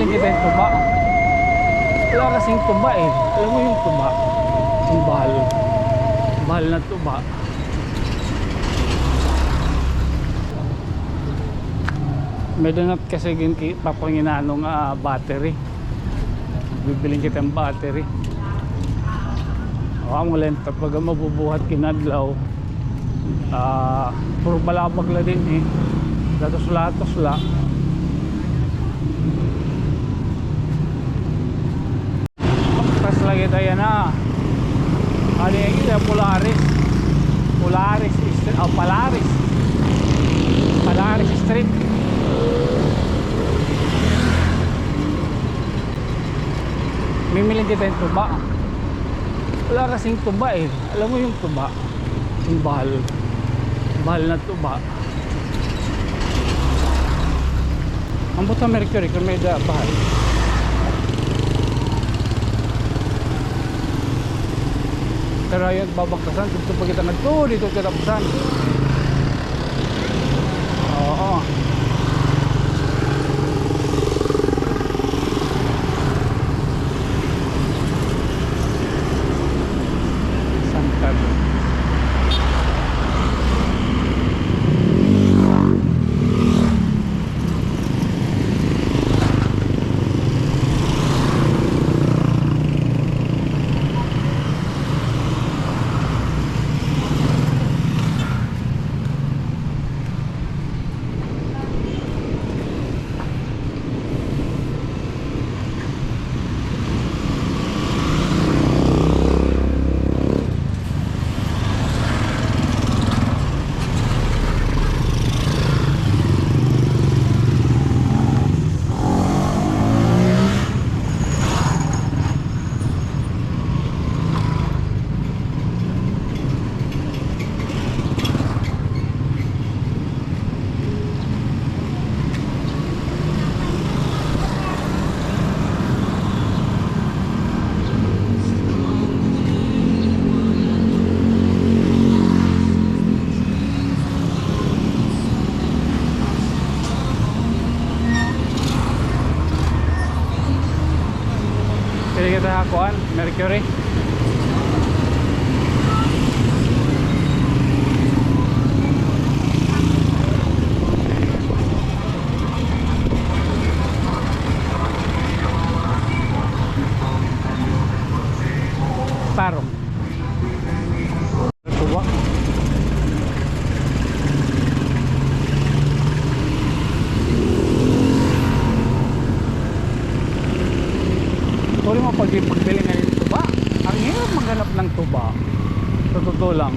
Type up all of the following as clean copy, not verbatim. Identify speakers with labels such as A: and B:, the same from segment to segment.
A: kita yung tuba. Wala kasing tuba eh. Alam mo yung tuba? Yung bahal. Bahal na tuba. May donut kasi papanginanong battery. Bibiling kita ng battery. Ang lenta pag mabubuhat kinadlaw. Puro balabag la din eh. Latos la. Tapos lagi tayo na. Ano yung kita? Polaris. Polaris Street. Mimili kita yung tuba. Wala kasing tuba eh. Alam mo yung tuba? Yung bahal. Bahal na tuba. Ang buta Mercury kung may bahal. Pero ayun, babagkasan. Dito pa kita dito kita pasan. Oo. Pili kita kuan Mercury. Tarong. Tuwa. Sorry mo pagbili ngayon ng tuba. Ang hirap maghanap ng tuba. Sa totoo lang.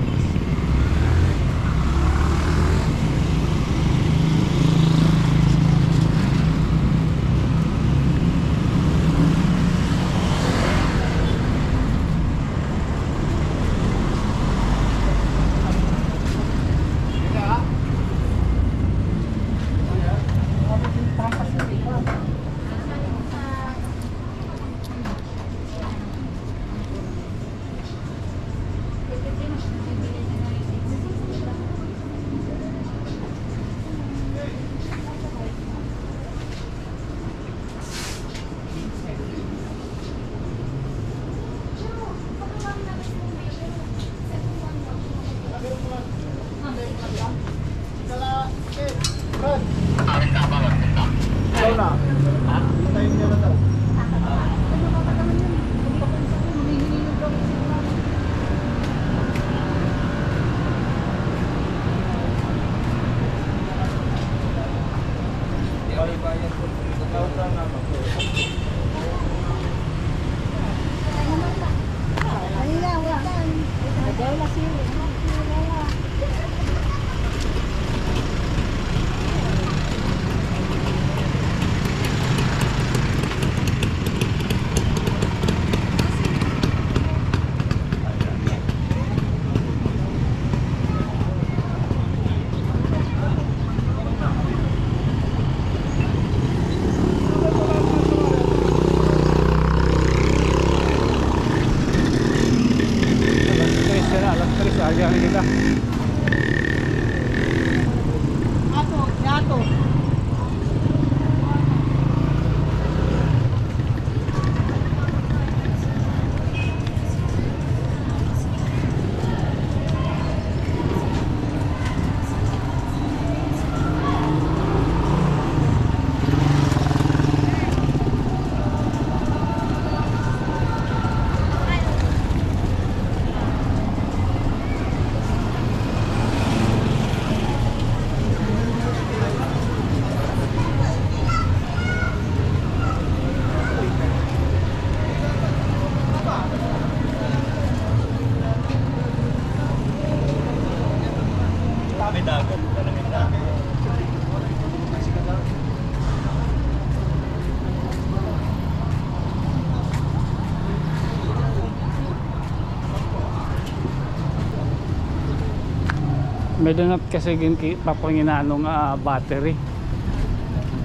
A: May donut kasi papanginanong battery.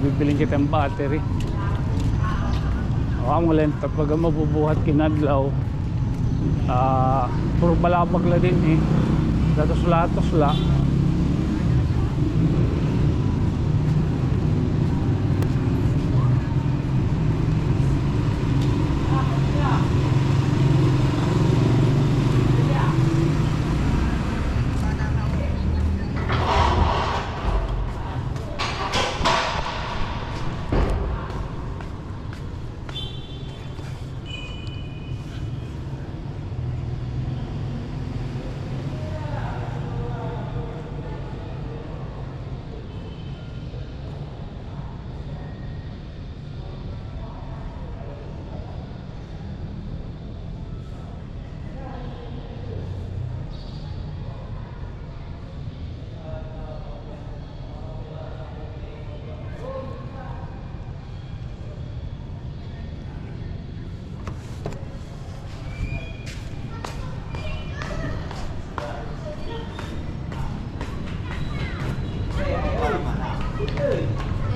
A: Bibiling kita ng battery. O ang ulit kapag mabubuhat kinadlaw, puro balabag la din eh. Datos-latos la.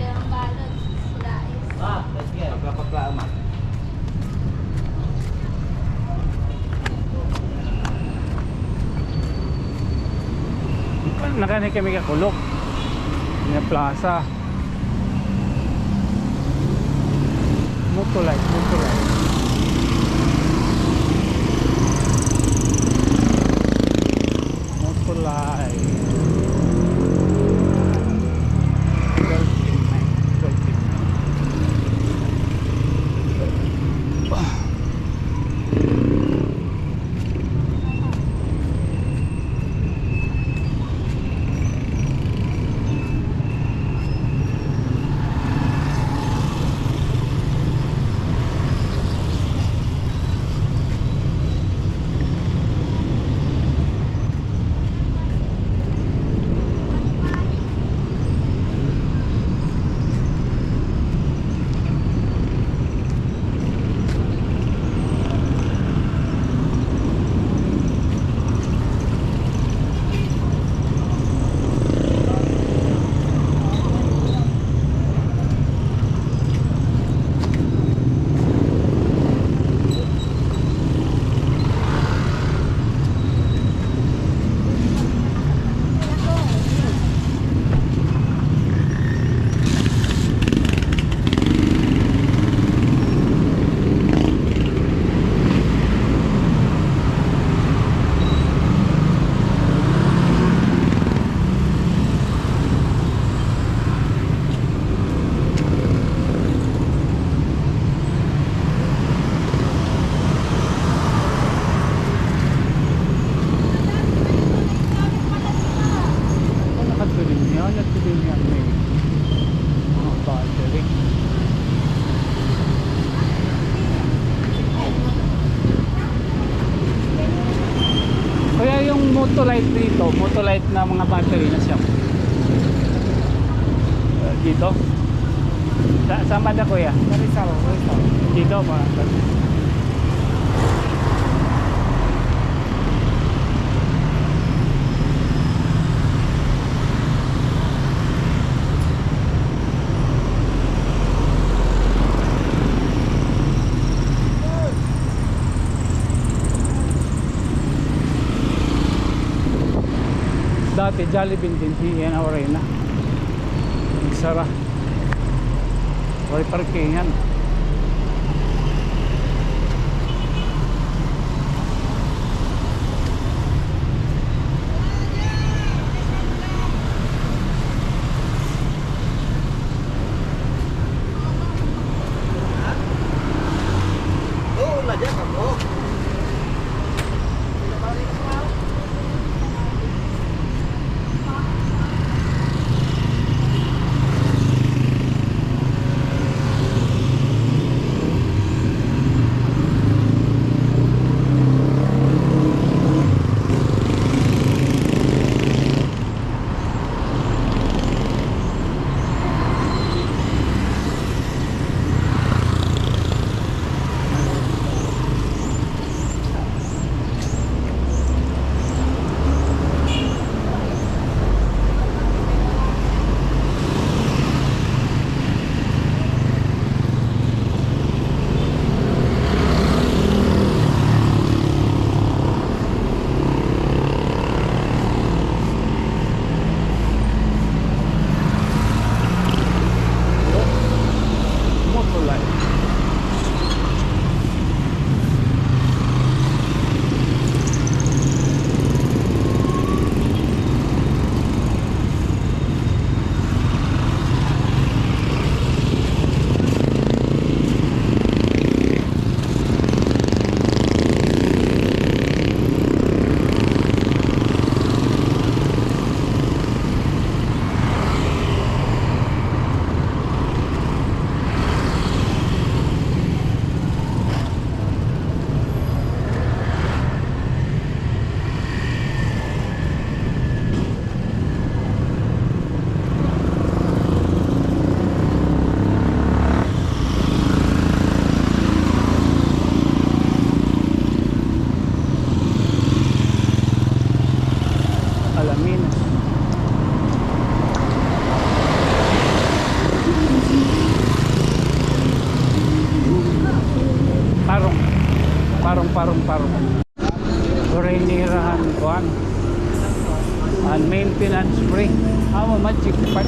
B: Yang balot sila is
C: Pagpapaklaan man.
A: Nakanig kami kakulok. Yung plaza. Motolight. Motolight. 12. Motolight dito, Motolight na mga battery na siya. Dito. Saan ba na kuya?
C: Rizal.
A: Dito mga. Dati Jollibee din yan Arena. Sara. Wala parkingan.
C: Oh, lah dia kamu.
A: parong-parong. Kurinirahan kuan. And maintenance free. Amo magic part.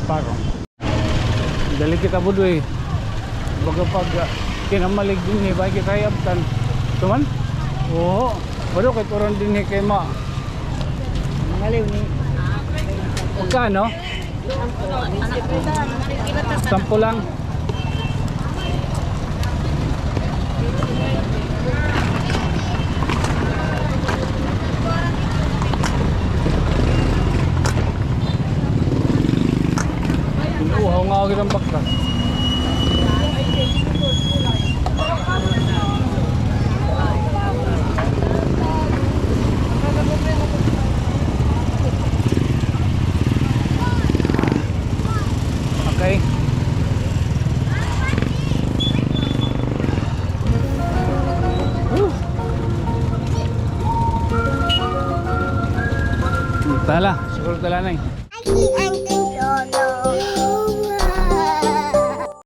A: Parong. Dali kita budoy. Baga pag kinamalig din ba kaya abtan. Tuman? Oo. Bado kay turon din kay ma.
B: Maliw ni.
A: Magkano? Sampo lang. Uhaw nga ako ng baktas. Okay. Tala, siguro tala na eh.